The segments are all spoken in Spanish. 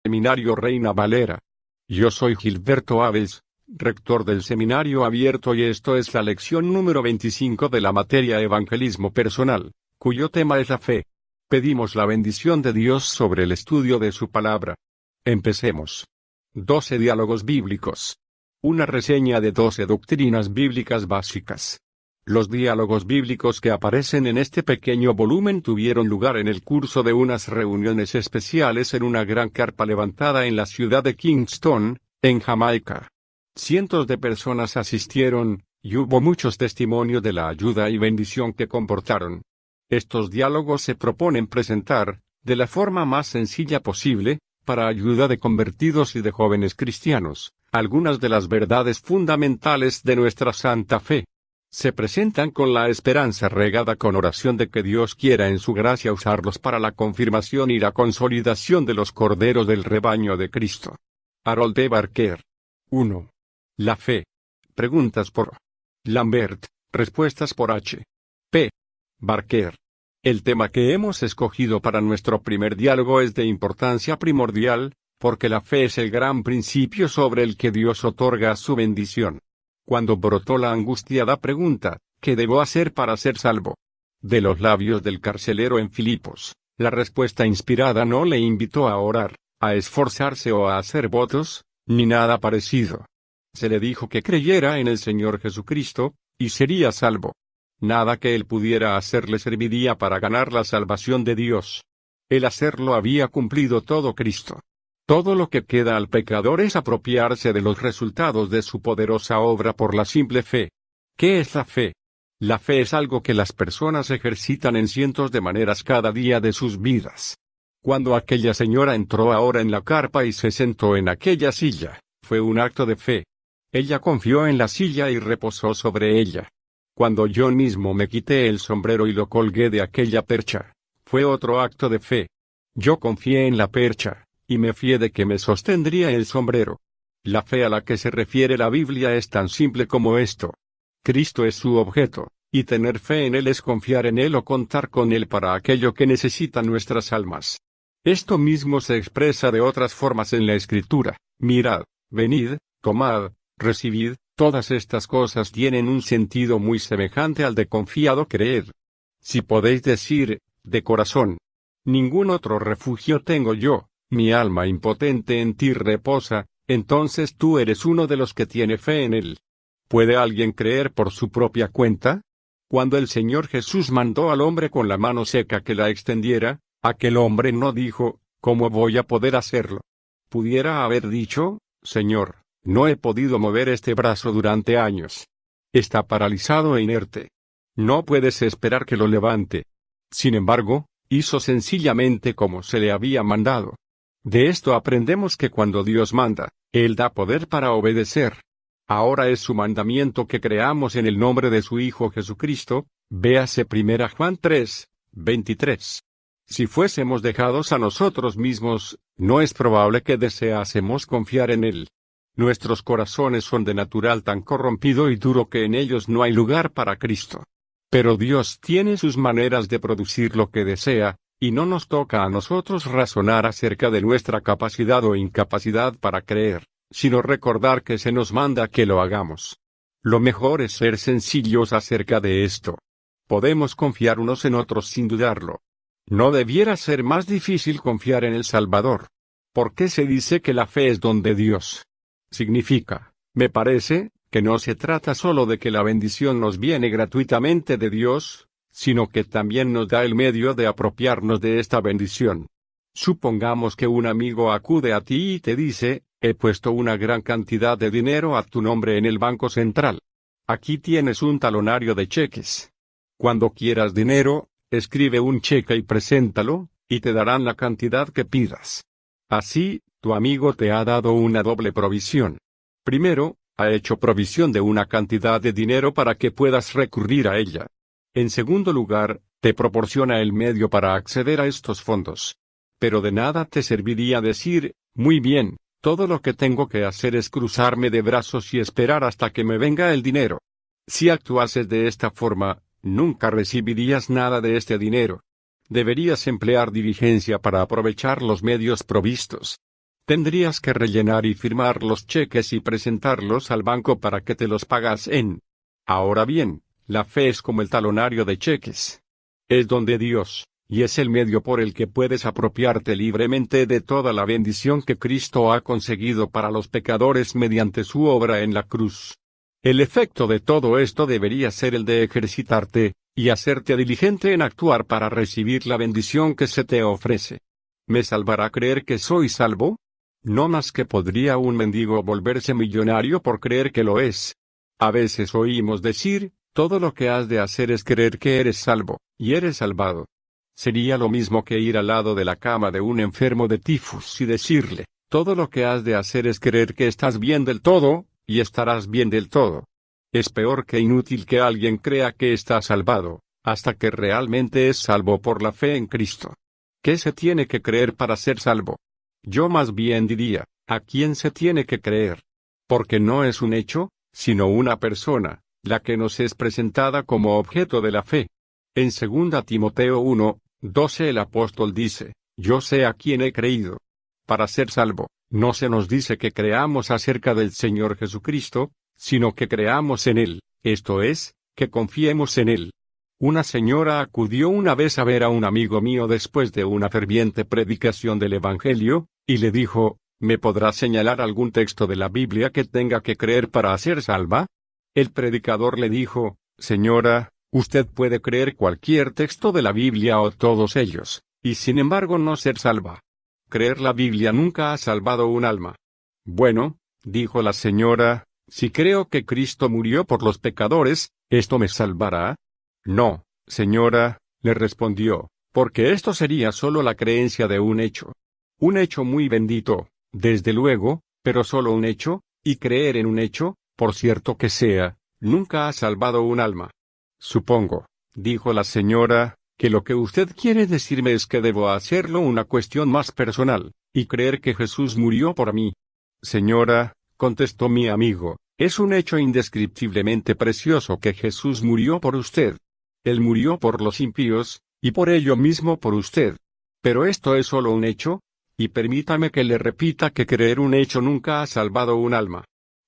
Seminario Reina Valera. Yo soy Gilberto Aves, rector del Seminario Abierto, y esto es la lección número 25 de la materia Evangelismo Personal, cuyo tema es la fe. Pedimos la bendición de Dios sobre el estudio de su palabra. Empecemos. 12 diálogos bíblicos. Una reseña de 12 doctrinas bíblicas básicas. Los diálogos bíblicos que aparecen en este pequeño volumen tuvieron lugar en el curso de unas reuniones especiales en una gran carpa levantada en la ciudad de Kingston, en Jamaica. Cientos de personas asistieron, y hubo muchos testimonios de la ayuda y bendición que comportaron. Estos diálogos se proponen presentar, de la forma más sencilla posible, para ayuda de convertidos y de jóvenes cristianos, algunas de las verdades fundamentales de nuestra santa fe. Se presentan con la esperanza regada con oración de que Dios quiera en su gracia usarlos para la confirmación y la consolidación de los corderos del rebaño de Cristo. Harold D. Barker. 1. La fe. Preguntas por Lambert, respuestas por H. P. Barker. El tema que hemos escogido para nuestro primer diálogo es de importancia primordial, porque la fe es el gran principio sobre el que Dios otorga su bendición. Cuando brotó la angustiada pregunta, ¿qué debo hacer para ser salvo?, de los labios del carcelero en Filipos, la respuesta inspirada no le invitó a orar, a esforzarse o a hacer votos, ni nada parecido. Se le dijo que creyera en el Señor Jesucristo, y sería salvo. Nada que él pudiera hacer le serviría para ganar la salvación de Dios. El hacerlo había cumplido todo Cristo. Todo lo que queda al pecador es apropiarse de los resultados de su poderosa obra por la simple fe. ¿Qué es la fe? La fe es algo que las personas ejercitan en cientos de maneras cada día de sus vidas. Cuando aquella señora entró ahora en la carpa y se sentó en aquella silla, fue un acto de fe. Ella confió en la silla y reposó sobre ella. Cuando yo mismo me quité el sombrero y lo colgué de aquella percha, fue otro acto de fe. Yo confié en la percha, y me fié de que me sostendría el sombrero. La fe a la que se refiere la Biblia es tan simple como esto. Cristo es su objeto, y tener fe en Él es confiar en Él o contar con Él para aquello que necesitan nuestras almas. Esto mismo se expresa de otras formas en la Escritura. Mirad, venid, tomad, recibid, todas estas cosas tienen un sentido muy semejante al de confiado creer. Si podéis decir, de corazón, ningún otro refugio tengo yo, mi alma impotente en ti reposa, entonces tú eres uno de los que tiene fe en Él. ¿Puede alguien creer por su propia cuenta? Cuando el Señor Jesús mandó al hombre con la mano seca que la extendiera, aquel hombre no dijo, ¿cómo voy a poder hacerlo? Pudiera haber dicho, Señor, no he podido mover este brazo durante años. Está paralizado e inerte. No puedes esperar que lo levante. Sin embargo, hizo sencillamente como se le había mandado. De esto aprendemos que cuando Dios manda, Él da poder para obedecer. Ahora es su mandamiento que creamos en el nombre de su Hijo Jesucristo, véase 1 Juan 3, 23. Si fuésemos dejados a nosotros mismos, no es probable que deseásemos confiar en Él. Nuestros corazones son de natural tan corrompido y duro que en ellos no hay lugar para Cristo. Pero Dios tiene sus maneras de producir lo que desea, y no nos toca a nosotros razonar acerca de nuestra capacidad o incapacidad para creer, sino recordar que se nos manda que lo hagamos. Lo mejor es ser sencillos acerca de esto. Podemos confiar unos en otros sin dudarlo. No debiera ser más difícil confiar en el Salvador. ¿Por qué se dice que la fe es don de Dios? Significa, me parece, que no se trata solo de que la bendición nos viene gratuitamente de Dios, sino que también nos da el medio de apropiarnos de esta bendición. Supongamos que un amigo acude a ti y te dice, he puesto una gran cantidad de dinero a tu nombre en el Banco Central. Aquí tienes un talonario de cheques. Cuando quieras dinero, escribe un cheque y preséntalo, y te darán la cantidad que pidas. Así, tu amigo te ha dado una doble provisión. Primero, ha hecho provisión de una cantidad de dinero para que puedas recurrir a ella. En segundo lugar, te proporciona el medio para acceder a estos fondos. Pero de nada te serviría decir, muy bien, todo lo que tengo que hacer es cruzarme de brazos y esperar hasta que me venga el dinero. Si actuases de esta forma, nunca recibirías nada de este dinero. Deberías emplear diligencia para aprovechar los medios provistos. Tendrías que rellenar y firmar los cheques y presentarlos al banco para que te los pagasen. Ahora bien, la fe es como el talonario de cheques. Es don de Dios, y es el medio por el que puedes apropiarte libremente de toda la bendición que Cristo ha conseguido para los pecadores mediante su obra en la cruz. El efecto de todo esto debería ser el de ejercitarte, y hacerte diligente en actuar para recibir la bendición que se te ofrece. ¿Me salvará creer que soy salvo? No más que podría un mendigo volverse millonario por creer que lo es. A veces oímos decir, todo lo que has de hacer es creer que eres salvo, y eres salvado. Sería lo mismo que ir al lado de la cama de un enfermo de tifus y decirle, todo lo que has de hacer es creer que estás bien del todo, y estarás bien del todo. Es peor que inútil que alguien crea que está salvado, hasta que realmente es salvo por la fe en Cristo. ¿Qué se tiene que creer para ser salvo? Yo más bien diría, ¿a quién se tiene que creer? Porque no es un hecho, sino una persona, la que nos es presentada como objeto de la fe. En 2 Timoteo 1:12 el apóstol dice, yo sé a quién he creído. Para ser salvo, no se nos dice que creamos acerca del Señor Jesucristo, sino que creamos en Él, esto es, que confiemos en Él. Una señora acudió una vez a ver a un amigo mío después de una ferviente predicación del Evangelio, y le dijo, ¿me podrá señalar algún texto de la Biblia que tenga que creer para ser salva? El predicador le dijo, señora, usted puede creer cualquier texto de la Biblia o todos ellos, y sin embargo no ser salva. Creer la Biblia nunca ha salvado un alma. Bueno, dijo la señora, si creo que Cristo murió por los pecadores, ¿esto me salvará? No, señora, le respondió, porque esto sería solo la creencia de un hecho. Un hecho muy bendito, desde luego, pero solo un hecho, y creer en un hecho, por cierto que sea, nunca ha salvado un alma. Supongo, dijo la señora, que lo que usted quiere decirme es que debo hacerlo una cuestión más personal, y creer que Jesús murió por mí. Señora, contestó mi amigo, es un hecho indescriptiblemente precioso que Jesús murió por usted. Él murió por los impíos, y por ello mismo por usted. Pero esto es solo un hecho, y permítame que le repita que creer un hecho nunca ha salvado un alma.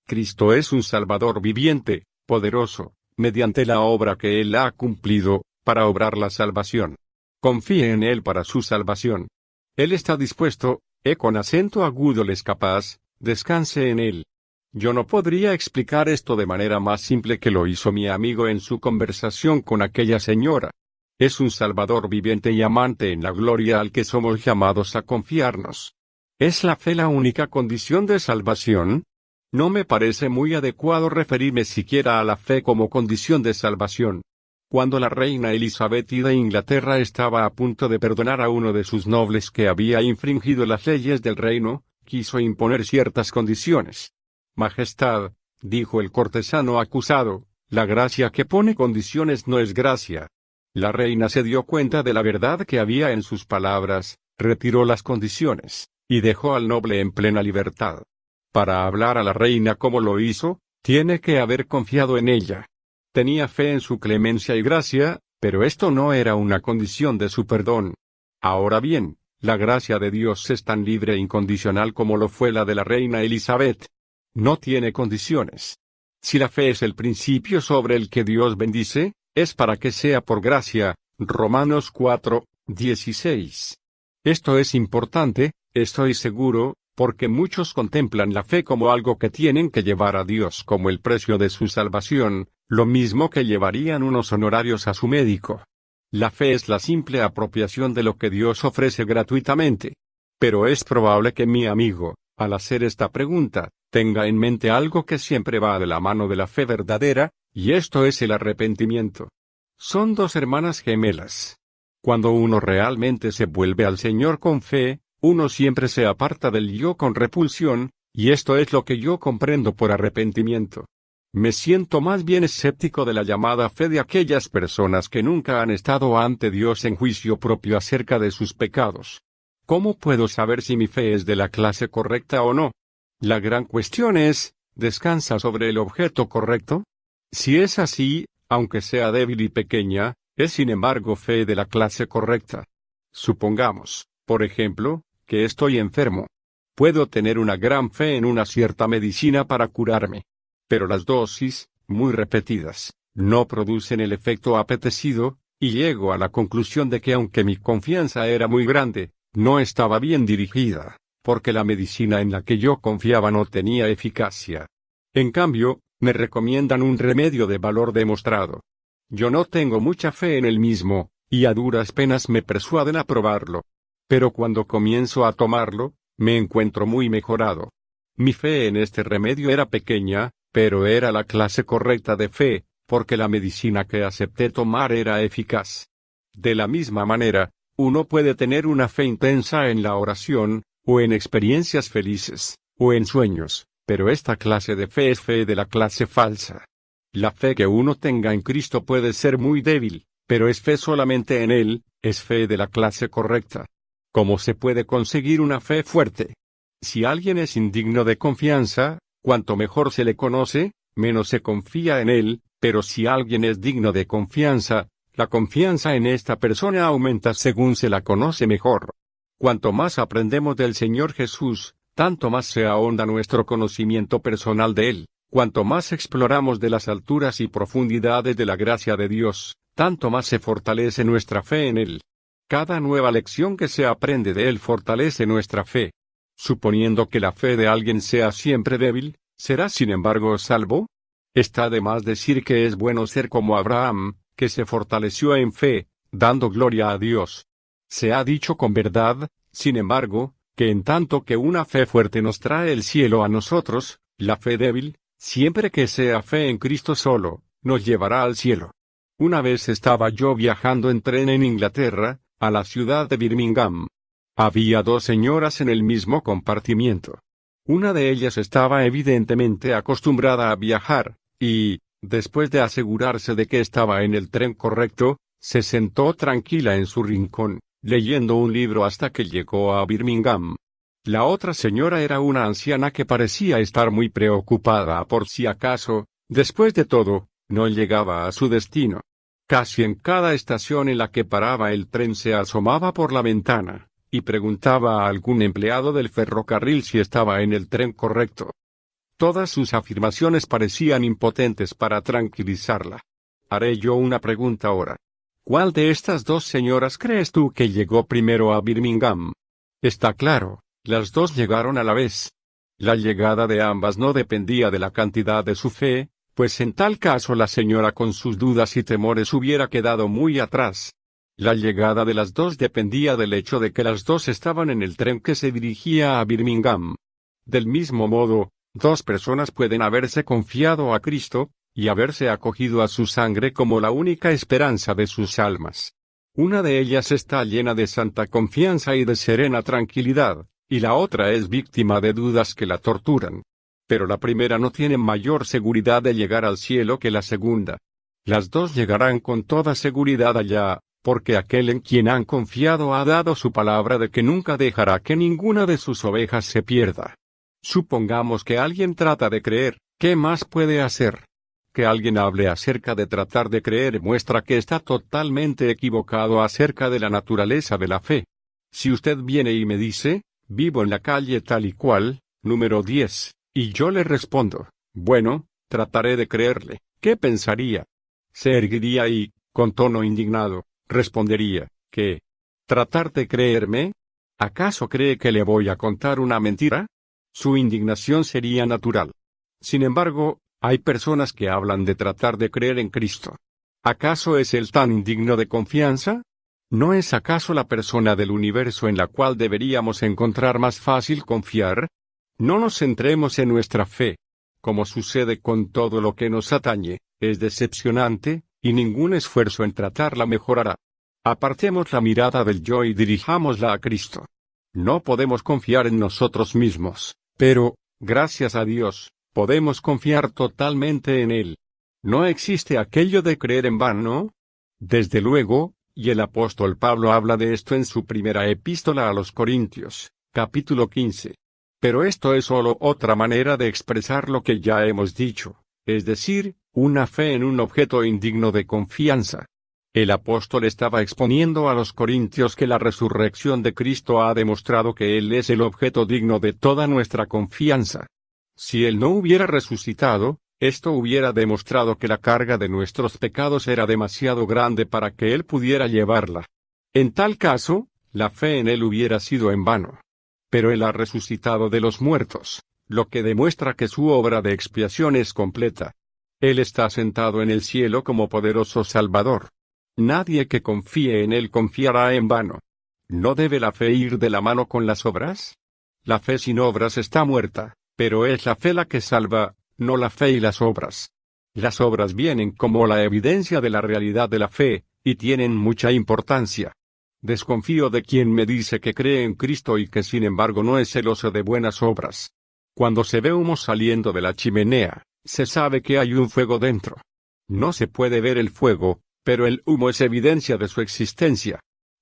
Cristo es un Salvador viviente, poderoso, mediante la obra que Él ha cumplido, para obrar la salvación. Confíe en Él para su salvación. Él está dispuesto, con acento agudo les capaz, descanse en Él. Yo no podría explicar esto de manera más simple que lo hizo mi amigo en su conversación con aquella señora. Es un Salvador viviente y amante en la gloria al que somos llamados a confiarnos. ¿Es la fe la única condición de salvación? No me parece muy adecuado referirme siquiera a la fe como condición de salvación. Cuando la reina Elizabeth de Inglaterra estaba a punto de perdonar a uno de sus nobles que había infringido las leyes del reino, quiso imponer ciertas condiciones. Majestad, dijo el cortesano acusado, la gracia que pone condiciones no es gracia. La reina se dio cuenta de la verdad que había en sus palabras, retiró las condiciones, y dejó al noble en plena libertad. Para hablar a la reina como lo hizo, tiene que haber confiado en ella. Tenía fe en su clemencia y gracia, pero esto no era una condición de su perdón. Ahora bien, la gracia de Dios es tan libre e incondicional como lo fue la de la reina Elizabeth. No tiene condiciones. Si la fe es el principio sobre el que Dios bendice, es para que sea por gracia. Romanos 4:16. Esto es importante, estoy seguro, porque muchos contemplan la fe como algo que tienen que llevar a Dios como el precio de su salvación, lo mismo que llevarían unos honorarios a su médico. La fe es la simple apropiación de lo que Dios ofrece gratuitamente. Pero es probable que mi amigo, al hacer esta pregunta, tenga en mente algo que siempre va de la mano de la fe verdadera, y esto es el arrepentimiento. Son dos hermanas gemelas. Cuando uno realmente se vuelve al Señor con fe, uno siempre se aparta del yo con repulsión, y esto es lo que yo comprendo por arrepentimiento. Me siento más bien escéptico de la llamada fe de aquellas personas que nunca han estado ante Dios en juicio propio acerca de sus pecados. ¿Cómo puedo saber si mi fe es de la clase correcta o no? La gran cuestión es, ¿descansa sobre el objeto correcto? Si es así, aunque sea débil y pequeña, es sin embargo fe de la clase correcta. Supongamos, por ejemplo, que estoy enfermo. Puedo tener una gran fe en una cierta medicina para curarme. Pero las dosis, muy repetidas, no producen el efecto apetecido, y llego a la conclusión de que aunque mi confianza era muy grande, no estaba bien dirigida, porque la medicina en la que yo confiaba no tenía eficacia. En cambio, me recomiendan un remedio de valor demostrado. Yo no tengo mucha fe en el mismo, y a duras penas me persuaden a probarlo. Pero cuando comienzo a tomarlo, me encuentro muy mejorado. Mi fe en este remedio era pequeña, pero era la clase correcta de fe, porque la medicina que acepté tomar era eficaz. De la misma manera, uno puede tener una fe intensa en la oración, o en experiencias felices, o en sueños, pero esta clase de fe es fe de la clase falsa. La fe que uno tenga en Cristo puede ser muy débil, pero es fe solamente en Él, es fe de la clase correcta. ¿Cómo se puede conseguir una fe fuerte? Si alguien es indigno de confianza, cuanto mejor se le conoce, menos se confía en él, pero si alguien es digno de confianza, la confianza en esta persona aumenta según se la conoce mejor. Cuanto más aprendemos del Señor Jesús, tanto más se ahonda nuestro conocimiento personal de Él. Cuanto más exploramos de las alturas y profundidades de la gracia de Dios, tanto más se fortalece nuestra fe en Él. Cada nueva lección que se aprende de Él fortalece nuestra fe. Suponiendo que la fe de alguien sea siempre débil, ¿será sin embargo salvo? Está de más decir que es bueno ser como Abraham, que se fortaleció en fe, dando gloria a Dios. Se ha dicho con verdad, sin embargo, que en tanto que una fe fuerte nos trae el cielo a nosotros, la fe débil, siempre que sea fe en Cristo solo, nos llevará al cielo. Una vez estaba yo viajando en tren en Inglaterra, a la ciudad de Birmingham. Había dos señoras en el mismo compartimiento. Una de ellas estaba evidentemente acostumbrada a viajar, y, después de asegurarse de que estaba en el tren correcto, se sentó tranquila en su rincón, leyendo un libro hasta que llegó a Birmingham. La otra señora era una anciana que parecía estar muy preocupada por si acaso, después de todo, no llegaba a su destino. Casi en cada estación en la que paraba el tren se asomaba por la ventana, y preguntaba a algún empleado del ferrocarril si estaba en el tren correcto. Todas sus afirmaciones parecían impotentes para tranquilizarla. Haré yo una pregunta ahora. ¿Cuál de estas dos señoras crees tú que llegó primero a Birmingham? Está claro, las dos llegaron a la vez. La llegada de ambas no dependía de la cantidad de su fe, pues en tal caso la señora con sus dudas y temores hubiera quedado muy atrás. La llegada de las dos dependía del hecho de que las dos estaban en el tren que se dirigía a Birmingham. Del mismo modo, dos personas pueden haberse confiado a Cristo, y haberse acogido a su sangre como la única esperanza de sus almas. Una de ellas está llena de santa confianza y de serena tranquilidad, y la otra es víctima de dudas que la torturan. Pero la primera no tiene mayor seguridad de llegar al cielo que la segunda. Las dos llegarán con toda seguridad allá, porque aquel en quien han confiado ha dado su palabra de que nunca dejará que ninguna de sus ovejas se pierda. Supongamos que alguien trata de creer, ¿qué más puede hacer? Que alguien hable acerca de tratar de creer muestra que está totalmente equivocado acerca de la naturaleza de la fe. Si usted viene y me dice, vivo en la calle tal y cual, número 10, y yo le respondo, bueno, trataré de creerle, ¿qué pensaría? Se erguiría y, con tono indignado, respondería, ¿qué? ¿Tratar de creerme? ¿Acaso cree que le voy a contar una mentira? Su indignación sería natural. Sin embargo, hay personas que hablan de tratar de creer en Cristo. ¿Acaso es él tan indigno de confianza? ¿No es acaso la persona del universo en la cual deberíamos encontrar más fácil confiar? No nos centremos en nuestra fe. Como sucede con todo lo que nos atañe, es decepcionante, y ningún esfuerzo en tratarla mejorará. Apartemos la mirada del yo y dirijámosla a Cristo. No podemos confiar en nosotros mismos, pero, gracias a Dios, podemos confiar totalmente en Él. ¿No existe aquello de creer en vano? Desde luego, y el apóstol Pablo habla de esto en su primera epístola a los Corintios, capítulo 15. Pero esto es solo otra manera de expresar lo que ya hemos dicho, es decir, una fe en un objeto indigno de confianza. El apóstol estaba exponiendo a los corintios que la resurrección de Cristo ha demostrado que Él es el objeto digno de toda nuestra confianza. Si Él no hubiera resucitado, esto hubiera demostrado que la carga de nuestros pecados era demasiado grande para que Él pudiera llevarla. En tal caso, la fe en Él hubiera sido en vano. Pero Él ha resucitado de los muertos, lo que demuestra que su obra de expiación es completa. Él está sentado en el cielo como poderoso Salvador. Nadie que confíe en Él confiará en vano. ¿No debe la fe ir de la mano con las obras? La fe sin obras está muerta, pero es la fe la que salva, no la fe y las obras. Las obras vienen como la evidencia de la realidad de la fe, y tienen mucha importancia. Desconfío de quien me dice que cree en Cristo y que sin embargo no es celoso de buenas obras. Cuando se ve humo saliendo de la chimenea, se sabe que hay un fuego dentro. No se puede ver el fuego, pero el humo es evidencia de su existencia.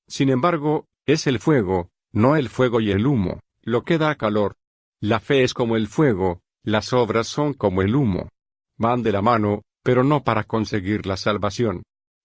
Sin embargo, es el fuego, no el fuego y el humo, lo que da calor. La fe es como el fuego, las obras son como el humo. Van de la mano, pero no para conseguir la salvación.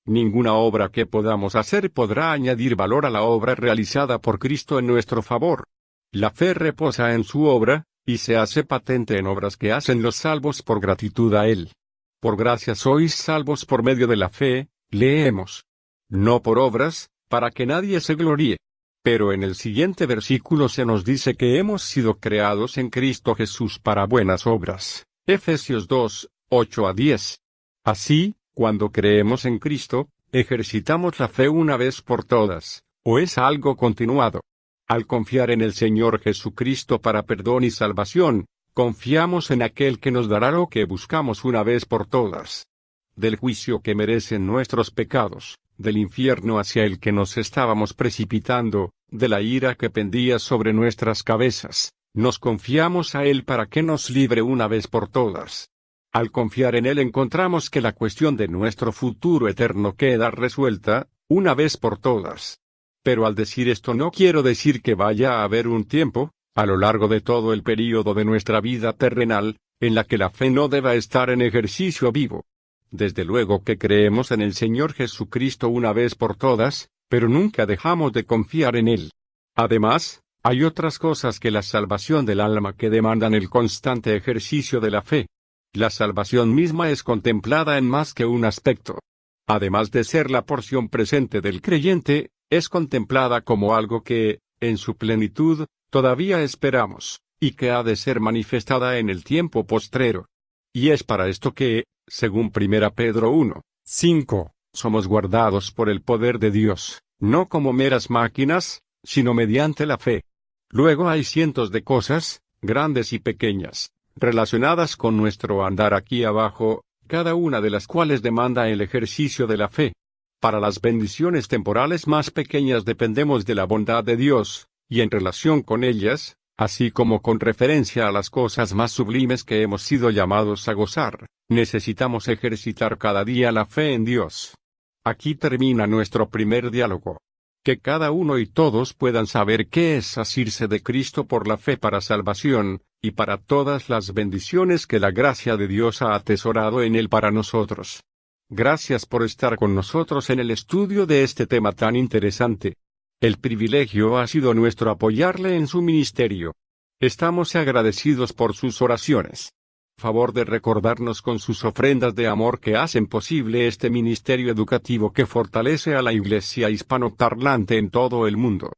Ninguna obra que podamos hacer podrá añadir valor a la obra realizada por Cristo en nuestro favor. La fe reposa en su obra, y se hace patente en obras que hacen los salvos por gratitud a Él. Por gracia sois salvos por medio de la fe, leemos. No por obras, para que nadie se gloríe. Pero en el siguiente versículo se nos dice que hemos sido creados en Cristo Jesús para buenas obras. Efesios 2, 8-10. Así, cuando creemos en Cristo, ejercitamos la fe una vez por todas, o es algo continuado. Al confiar en el Señor Jesucristo para perdón y salvación, confiamos en aquel que nos dará lo que buscamos una vez por todas. Del juicio que merecen nuestros pecados, del infierno hacia el que nos estábamos precipitando, de la ira que pendía sobre nuestras cabezas, nos confiamos a Él para que nos libre una vez por todas. Al confiar en Él encontramos que la cuestión de nuestro futuro eterno queda resuelta, una vez por todas. Pero al decir esto no quiero decir que vaya a haber un tiempo, a lo largo de todo el período de nuestra vida terrenal, en la que la fe no deba estar en ejercicio vivo. Desde luego que creemos en el Señor Jesucristo una vez por todas, pero nunca dejamos de confiar en Él. Además, hay otras cosas que la salvación del alma que demandan el constante ejercicio de la fe. La salvación misma es contemplada en más que un aspecto. Además de ser la porción presente del creyente, es contemplada como algo que, en su plenitud, todavía esperamos, y que ha de ser manifestada en el tiempo postrero. Y es para esto que, según 1 Pedro 1, 5, somos guardados por el poder de Dios, no como meras máquinas, sino mediante la fe. Luego hay cientos de cosas, grandes y pequeñas, relacionadas con nuestro andar aquí abajo, cada una de las cuales demanda el ejercicio de la fe. Para las bendiciones temporales más pequeñas dependemos de la bondad de Dios, y en relación con ellas, así como con referencia a las cosas más sublimes que hemos sido llamados a gozar, necesitamos ejercitar cada día la fe en Dios. Aquí termina nuestro primer diálogo. Que cada uno y todos puedan saber qué es asirse de Cristo por la fe para salvación, y para todas las bendiciones que la gracia de Dios ha atesorado en Él para nosotros. Gracias por estar con nosotros en el estudio de este tema tan interesante. El privilegio ha sido nuestro apoyarle en su ministerio. Estamos agradecidos por sus oraciones. Favor de recordarnos con sus ofrendas de amor que hacen posible este ministerio educativo que fortalece a la Iglesia hispanoparlante en todo el mundo.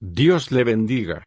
Dios le bendiga.